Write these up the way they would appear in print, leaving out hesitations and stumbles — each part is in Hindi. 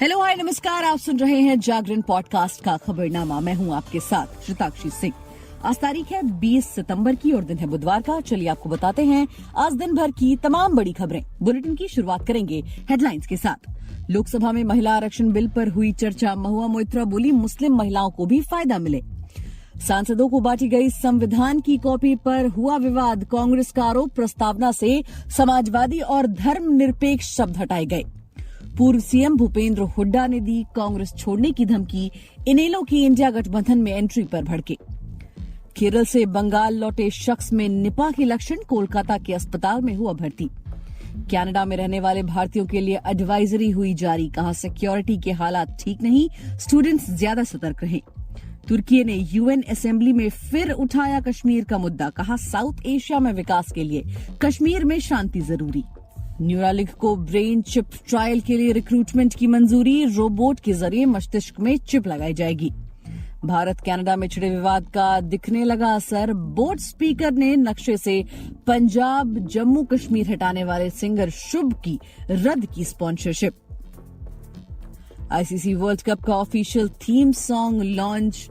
हेलो हाय नमस्कार, आप सुन रहे हैं जागरण पॉडकास्ट का खबरनामा। मैं हूं आपके साथ श्रुताक्षी सिंह। आज तारीख है 20 सितंबर की और दिन है बुधवार का। चलिए आपको बताते हैं आज दिन भर की तमाम बड़ी खबरें। बुलेटिन की शुरुआत करेंगे हेडलाइंस के साथ। लोकसभा में महिला आरक्षण बिल पर हुई चर्चा। महुआ मोइत्रा बोली मुस्लिम महिलाओं को भी फायदा मिले। सांसदों को बांटी गई संविधान की कॉपी पर हुआ विवाद। कांग्रेस का आरोप, प्रस्तावना से समाजवादी और धर्मनिरपेक्ष शब्द हटाए गए। पूर्व सीएम भूपेंद्र हुड्डा ने दी कांग्रेस छोड़ने की धमकी। इनेलो की इंडिया गठबंधन में एंट्री पर भड़के। केरल से बंगाल लौटे शख्स में निपा के लक्षण। कोलकाता के अस्पताल में हुआ भर्ती। कनाडा में रहने वाले भारतीयों के लिए एडवाइजरी हुई जारी। कहा सिक्योरिटी के हालात ठीक नहीं, स्टूडेंट्स ज्यादा सतर्क रहें। तुर्की ने यूएन असेंबली में फिर उठाया कश्मीर का मुद्दा। कहा साउथ एशिया में विकास के लिए कश्मीर में शांति जरूरी। न्यूरालिंक को ब्रेन चिप ट्रायल के लिए रिक्रूटमेंट की मंजूरी। रोबोट के जरिए मस्तिष्क में चिप लगाई जाएगी। भारत कनाडा में छिड़े विवाद का दिखने लगा असर। बोर्ड स्पीकर ने नक्शे से पंजाब जम्मू कश्मीर हटाने वाले सिंगर शुभ की रद्द की स्पॉन्सरशिप। आईसीसी वर्ल्ड कप का ऑफिशियल थीम सॉन्ग लॉन्च।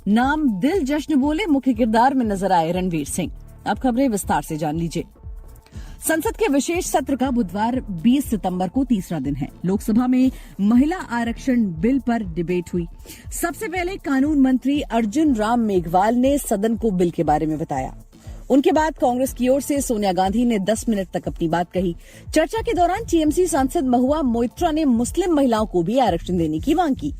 नाम दिल जश्न बोले, मुख्य किरदार में नजर आए रणवीर सिंह। अब खबरें विस्तार से जान लीजिए। संसद के विशेष सत्र का बुधवार 20 सितंबर को तीसरा दिन है। लोकसभा में महिला आरक्षण बिल पर डिबेट हुई। सबसे पहले कानून मंत्री अर्जुन राम मेघवाल ने सदन को बिल के बारे में बताया। उनके बाद कांग्रेस की ओर से सोनिया गांधी ने 10 मिनट तक अपनी बात कही। चर्चा के दौरान टीएमसी सांसद महुआ मोइत्रा ने मुस्लिम महिलाओं को भी आरक्षण देने की मांग की।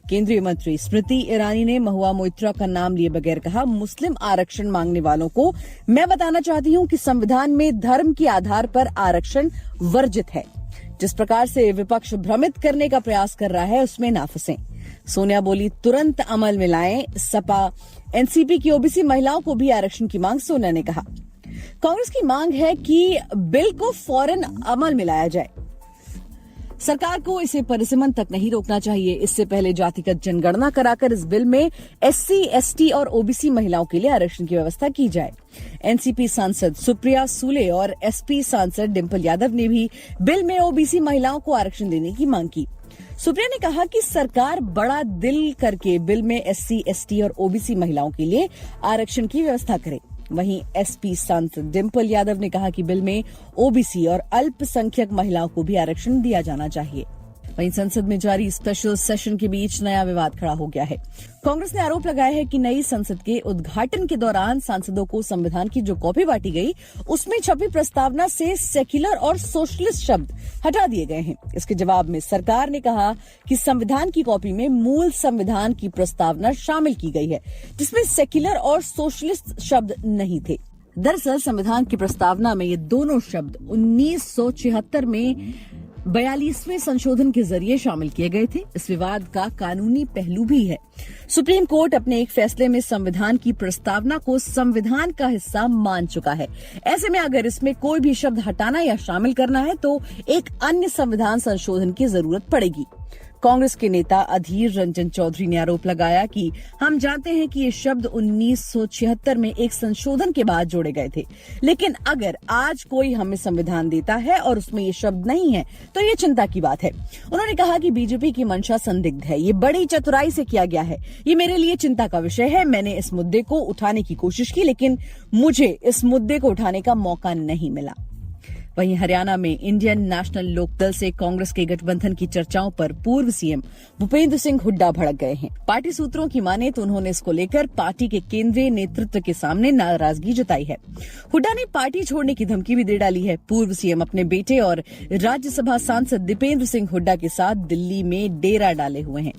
केंद्रीय मंत्री स्मृति ईरानी ने महुआ मोइत्रा का नाम लिए बगैर कहा मुस्लिम आरक्षण मांगने वालों को मैं बताना चाहती हूं कि संविधान में धर्म के आधार पर आरक्षण वर्जित है। जिस प्रकार से विपक्ष भ्रमित करने का प्रयास कर रहा है उसमें ना फंसें। सोनिया बोली तुरंत अमल में लाएं। सपा एनसीपी की ओबीसी महिलाओं को भी आरक्षण की मांग सोनिया ने कहा। कांग्रेस की मांग है कि बिल को फौरन अमल में लाया जाए। सरकार को इसे परिसीमन तक नहीं रोकना चाहिए। इससे पहले जातिगत जनगणना कराकर इस बिल में एससी, एसटी और ओबीसी महिलाओं के लिए आरक्षण की व्यवस्था की जाए। एनसीपी सांसद सुप्रिया सूले और एसपी सांसद डिंपल यादव ने भी बिल में ओबीसी महिलाओं को आरक्षण देने की मांग की। सुप्रिया ने कहा कि सरकार बड़ा दिल करके बिल में एससी, एसटी और ओबीसी महिलाओं के लिए आरक्षण की व्यवस्था करे। वहीं एसपी सांसद डिंपल यादव ने कहा कि बिल में ओबीसी और अल्पसंख्यक महिलाओं को भी आरक्षण दिया जाना चाहिए। वहीं संसद में जारी स्पेशल सेशन के बीच नया विवाद खड़ा हो गया है। कांग्रेस ने आरोप लगाया है कि नई संसद के उद्घाटन के दौरान सांसदों को संविधान की जो कॉपी बांटी गई उसमें छपी प्रस्तावना से सेक्युलर और सोशलिस्ट शब्द हटा दिए गए हैं। इसके जवाब में सरकार ने कहा कि संविधान की कॉपी में मूल संविधान की प्रस्तावना शामिल की गई है जिसमें सेक्युलर और सोशलिस्ट शब्द नहीं थे। दरअसल संविधान की प्रस्तावना में ये दोनों शब्द 1976 में 42वें संशोधन के जरिए शामिल किए गए थे। इस विवाद का कानूनी पहलू भी है। सुप्रीम कोर्ट अपने एक फैसले में संविधान की प्रस्तावना को संविधान का हिस्सा मान चुका है। ऐसे में अगर इसमें कोई भी शब्द हटाना या शामिल करना है तो एक अन्य संविधान संशोधन की जरूरत पड़ेगी। कांग्रेस के नेता अधीर रंजन चौधरी ने आरोप लगाया कि हम जानते हैं कि ये शब्द 1976 में एक संशोधन के बाद जोड़े गए थे, लेकिन अगर आज कोई हमें संविधान देता है और उसमें ये शब्द नहीं है तो ये चिंता की बात है। उन्होंने कहा कि बीजेपी की मंशा संदिग्ध है। ये बड़ी चतुराई से किया गया है। ये मेरे लिए चिंता का विषय है। मैंने इस मुद्दे को उठाने की कोशिश की लेकिन मुझे इस मुद्दे को उठाने का मौका नहीं मिला। वहीं हरियाणा में इंडियन नेशनल लोकदल से कांग्रेस के गठबंधन की चर्चाओं पर पूर्व सीएम भूपेंद्र सिंह हुड्डा भड़क गए हैं। पार्टी सूत्रों की माने तो उन्होंने इसको लेकर पार्टी के केंद्रीय नेतृत्व के सामने नाराजगी जताई है। हुड्डा ने पार्टी छोड़ने की धमकी भी दे डाली है। पूर्व सीएम अपने बेटे और राज्यसभा सांसद दीपेंद्र सिंह हुड्डा के साथ दिल्ली में डेरा डाले हुए हैं।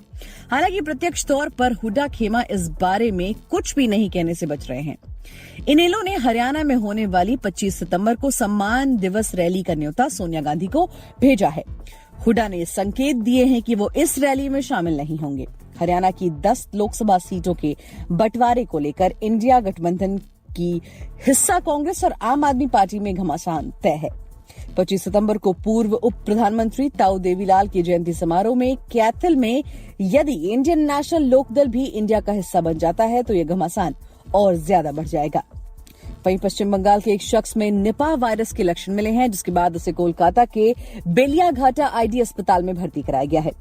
हालांकि प्रत्यक्ष तौर पर हुड्डा खेमा इस बारे में कुछ भी नहीं कहने से बच रहे हैं। इनेलो ने हरियाणा में होने वाली 25 सितंबर को सम्मान दिवस रैली का न्योता सोनिया गांधी को भेजा है। हुड्डा ने संकेत दिए हैं कि वो इस रैली में शामिल नहीं होंगे। हरियाणा की 10 लोकसभा सीटों के बंटवारे को लेकर इंडिया गठबंधन की हिस्सा कांग्रेस और आम आदमी पार्टी में घमासान तय है। 25 सितंबर को पूर्व उप प्रधानमंत्री ताऊ देवीलाल की जयंती समारोह में कैथल में यदि इंडियन नेशनल लोकदल भी इंडिया का हिस्सा बन जाता है तो ये घमासान और ज्यादा बढ़ जाएगा। वहीं पश्चिम बंगाल के एक शख्स में निपा वायरस के लक्षण मिले हैं जिसके बाद उसे कोलकाता के बेलियाघाटा आईडी अस्पताल में भर्ती कराया गया है।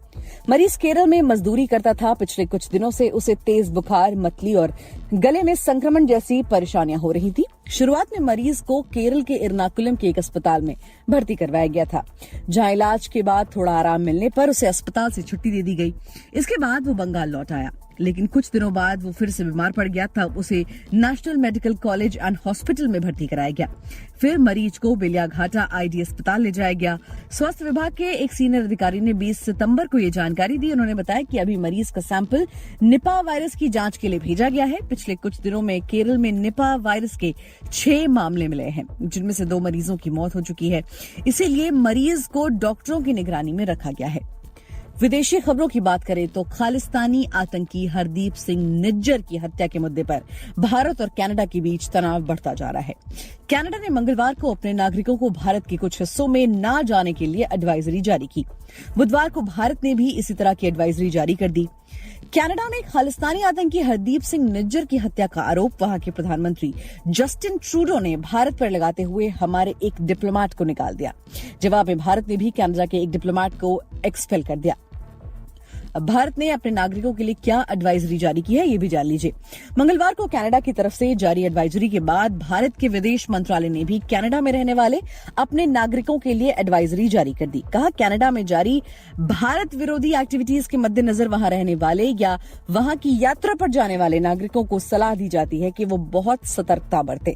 मरीज केरल में मजदूरी करता था। पिछले कुछ दिनों से उसे तेज बुखार, मतली और गले में संक्रमण जैसी परेशानियां हो रही थी। शुरुआत में मरीज को केरल के एर्नाकुलम के एक अस्पताल में भर्ती करवाया गया था, जहां इलाज के बाद थोड़ा आराम मिलने पर उसे अस्पताल से छुट्टी दे दी गई। इसके बाद वो बंगाल लौट आया, लेकिन कुछ दिनों बाद वो फिर से बीमार पड़ गया। तब उसे national medical college and hospital में भर्ती कराया गया। फिर मरीज को बेलियाघाटा आईडी अस्पताल ले जाया गया। स्वास्थ्य विभाग के एक सीनियर अधिकारी ने 20 सितंबर को ये जानकारी दी। उन्होंने बताया कि अभी मरीज का सैंपल निपा वायरस की जांच के लिए भेजा गया है। पिछले कुछ दिनों में केरल में निपा वायरस के 6 मामले मिले हैं, जिनमें से 2 मरीजों की मौत हो चुकी है। इसीलिए मरीज को डॉक्टरों की निगरानी में रखा गया है। विदेशी खबरों की बात करें तो खालिस्तानी आतंकी हरदीप सिंह निज्जर की हत्या के मुद्दे पर भारत और कनाडा के बीच तनाव बढ़ता जा रहा है। कनाडा ने मंगलवार को अपने नागरिकों को भारत के कुछ हिस्सों में न जाने के लिए एडवाइजरी जारी की। बुधवार को भारत ने भी इसी तरह की एडवाइजरी जारी कर दी। कनाडा में खालिस्तानी आतंकी हरदीप सिंह निज्जर की हत्या का आरोप वहां के प्रधानमंत्री जस्टिन ट्रूडो ने भारत पर लगाते हुए हमारे एक डिप्लोमेट को निकाल दिया। जवाब में भारत ने भी कनाडा के एक डिप्लोमेट को एक्सपेल कर दिया। अब भारत ने अपने नागरिकों के लिए क्या एडवाइजरी जारी की है, ये भी जान लीजिए। मंगलवार को कनाडा की तरफ से जारी एडवाइजरी के बाद भारत के विदेश मंत्रालय ने भी कनाडा में रहने वाले अपने नागरिकों के लिए एडवाइजरी जारी कर दी। कहा, कनाडा में जारी भारत विरोधी एक्टिविटीज के मद्देनजर वहां रहने वाले या वहां की यात्रा पर जाने वाले नागरिकों को सलाह दी जाती है कि वो बहुत सतर्कता बरतें।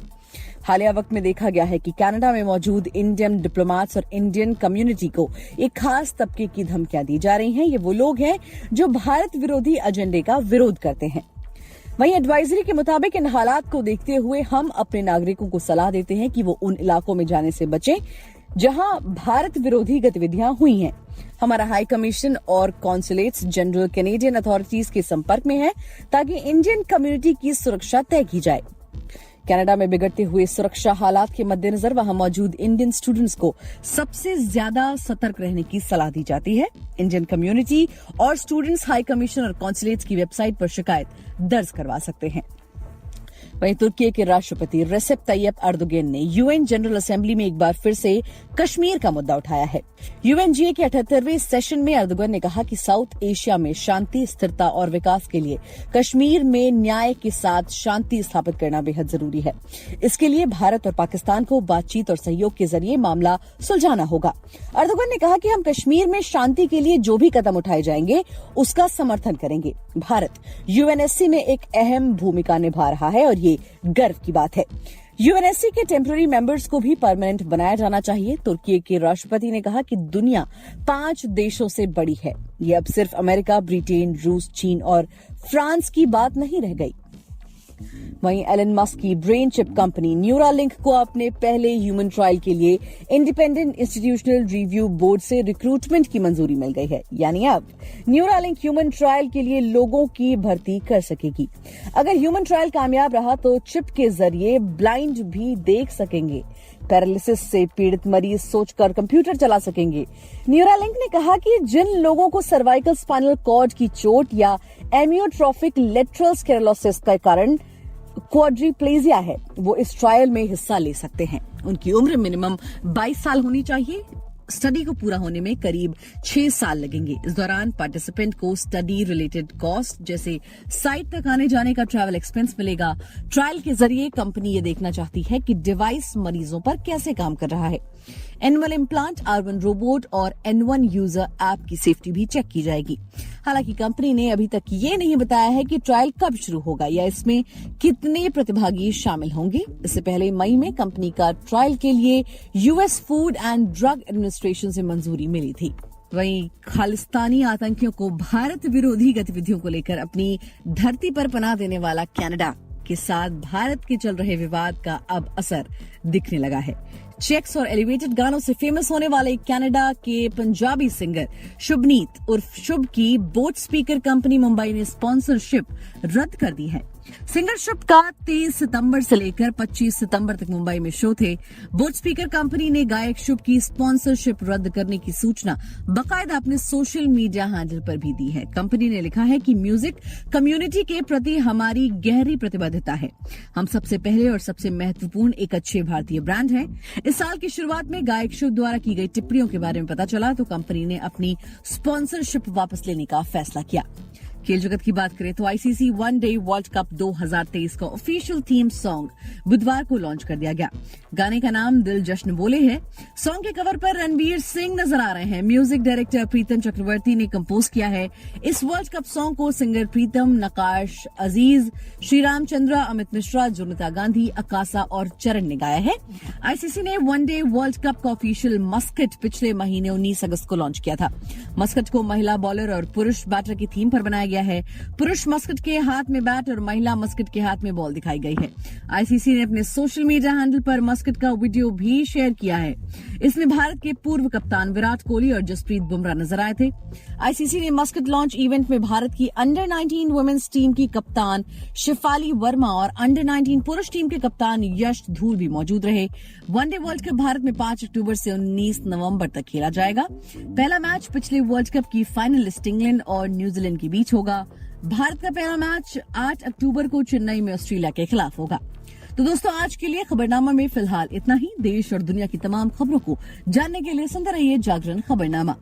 हालिया वक्त में देखा गया है कि कनाडा में मौजूद इंडियन डिप्लोमेट्स और इंडियन कम्युनिटी को एक खास तबके की धमकियां दी जा रही हैं। ये वो लोग हैं जो भारत विरोधी एजेंडे का विरोध करते हैं। वहीं एडवाइजरी के मुताबिक इन हालात को देखते हुए हम अपने नागरिकों को सलाह देते हैं कि वो उन इलाकों में जाने से बचें जहां भारत विरोधी गतिविधियां हुई हैं। हमारा हाई कमीशन और कॉन्सुलेट्स जनरल कैनेडियन अथॉरिटीज के संपर्क में है ताकि इंडियन कम्युनिटी की सुरक्षा तय की जाए। कनाडा में बिगड़ते हुए सुरक्षा हालात के मद्देनजर वहां मौजूद इंडियन स्टूडेंट्स को सबसे ज्यादा सतर्क रहने की सलाह दी जाती है। इंडियन कम्युनिटी और स्टूडेंट्स हाई कमीशन और कॉन्सुलेट्स की वेबसाइट पर शिकायत दर्ज करवा सकते हैं। वहीं तुर्की के राष्ट्रपति रेसेप तैयप अर्दोगन ने यूएन जनरल असेंबली में एक बार फिर से कश्मीर का मुद्दा उठाया है। यूएनजीए के 78वें सेशन में अर्दोगन ने कहा कि साउथ एशिया में शांति, स्थिरता और विकास के लिए कश्मीर में न्याय के साथ शांति स्थापित करना बेहद जरूरी है। इसके लिए भारत और पाकिस्तान को बातचीत और सहयोग के जरिए मामला सुलझाना होगा। अर्दोगन ने कहा कि हम कश्मीर में शांति के लिए जो भी कदम उठाए जाएंगे उसका समर्थन करेंगे। भारत यूएनएससी में एक अहम भूमिका निभा रहा है और ये गर्व की बात है। यूएनएससी के टेम्पररी मेंबर्स को भी परमानेंट बनाया जाना चाहिए। तुर्की के राष्ट्रपति ने कहा कि दुनिया 5 देशों से बड़ी है। ये अब सिर्फ अमेरिका, ब्रिटेन, रूस, चीन और फ्रांस की बात नहीं रह गई। वहीं एलन मस्क की ब्रेन चिप कंपनी न्यूरालिंक को अपने पहले ह्यूमन ट्रायल के लिए इंडिपेंडेंट इंस्टीट्यूशनल रिव्यू बोर्ड से रिक्रूटमेंट की मंजूरी मिल गई है। यानी अब न्यूरालिंक ह्यूमन ट्रायल के लिए लोगों की भर्ती कर सकेगी। अगर ह्यूमन ट्रायल कामयाब रहा तो चिप के जरिए ब्लाइंड भी देख सकेंगे। पैरालिसिस से पीड़ित मरीज सोचकर कंप्यूटर चला सकेंगे। न्यूरालिंक ने कहा कि जिन लोगों को सर्वाइकल स्पाइनल कॉर्ड की चोट या एमियोट्रोफिक लेटरल स्क्लेरोसिस के कारण क्वाड्रिप्लेजिया है, वो इस ट्रायल में हिस्सा ले सकते हैं। उनकी उम्र मिनिमम 22 साल होनी चाहिए। स्टडी को पूरा होने में करीब 6 साल लगेंगे। इस दौरान पार्टिसिपेंट को स्टडी रिलेटेड कॉस्ट जैसे साइट तक आने जाने का ट्रैवल एक्सपेंस मिलेगा। ट्रायल के जरिए कंपनी ये देखना चाहती है कि डिवाइस मरीजों पर कैसे काम कर रहा है। एनुअल इम्प्लांट, R1 रोबोट और N1 यूजर ऐप की सेफ्टी भी चेक की जाएगी। हालांकि कंपनी ने अभी तक ये नहीं बताया है कि ट्रायल कब शुरू होगा या इसमें कितने प्रतिभागी शामिल होंगे। इससे पहले मई में कंपनी का ट्रायल के लिए US food and drug administration से मंजूरी मिली थी। वहीं खालिस्तानी आतंकियों को भारत विरोधी गतिविधियों को लेकर अपनी धरती पर पनाह देने वाला कनाडा के साथ भारत के चल रहे विवाद का अब असर दिखने लगा है। चेक्स और एलिवेटेड गानों से फेमस होने वाले कनाडा के पंजाबी सिंगर शुभनीत उर्फ शुभ की बोट स्पीकर कंपनी मुंबई ने स्पॉन्सरशिप रद्द कर दी है। सिंगर शुभ का 23 सितंबर से लेकर 25 सितंबर तक मुंबई में शो थे। बोट स्पीकर कंपनी ने गायक शुभ की स्पॉन्सरशिप रद्द करने की सूचना बाकायदा अपने सोशल मीडिया हैंडल पर भी दी है। कंपनी ने लिखा है कि म्यूजिक कम्युनिटी के प्रति हमारी गहरी प्रतिबद्धता है। हम सबसे पहले और सबसे महत्वपूर्ण एक अच्छे भारतीय ब्रांड हैं। इस साल की शुरुआत में गायक शुभ द्वारा की गई टिप्पणियों के बारे में पता चला तो कंपनी ने अपनी स्पॉन्सरशिप वापस लेने का फैसला किया। खेल जगत की बात करें तो आईसीसी वनडे वर्ल्ड कप 2023 का ऑफिशियल थीम सॉन्ग बुधवार को लॉन्च कर दिया गया। गाने का नाम दिल जश्न बोले है। सॉन्ग के कवर पर रणवीर सिंह नजर आ रहे हैं। म्यूजिक डायरेक्टर प्रीतम चक्रवर्ती ने कंपोज किया है। इस वर्ल्ड कप सॉन्ग को सिंगर प्रीतम, नकाश अजीज, श्री रामचंद्र, अमित मिश्रा, जोनिता गांधी, अकासा और चरण ने गाया है। आईसीसी ने वनडे वर्ल्ड कप का ऑफिशियल मस्कट पिछले महीने 19 अगस्त को लॉन्च किया था। मस्कट को महिला बॉलर और पुरुष बैटर की थीम पर बनाया गया है। पुरुष मस्कट के हाथ में बैट और महिला मस्कट के हाथ में बॉल दिखाई गई है। आईसीसी ने अपने सोशल मीडिया हैंडल पर मस्कट का वीडियो भी शेयर किया है। इसमें भारत के पूर्व कप्तान विराट कोहली और जसप्रीत बुमराह नजर आए थे। आईसीसी ने मस्कट लॉन्च इवेंट में भारत की अंडर 19 वुमेन्स टीम की कप्तान शिफाली वर्मा और अंडर 19 पुरुष टीम के कप्तान यश धूल भी मौजूद रहे। वनडे वर्ल्ड कप भारत में 5 अक्टूबर से 19 नवंबर तक खेला जाएगा। पहला मैच पिछले वर्ल्ड कप की फाइनलिस्ट इंग्लैंड और न्यूजीलैंड के बीच होगा। भारत का पहला मैच 8 अक्टूबर को चेन्नई में ऑस्ट्रेलिया के खिलाफ होगा। तो दोस्तों, आज के लिए खबरनामा में फिलहाल इतना ही। देश और दुनिया की तमाम खबरों को जानने के लिए सुनते रहिए जागरण खबरनामा।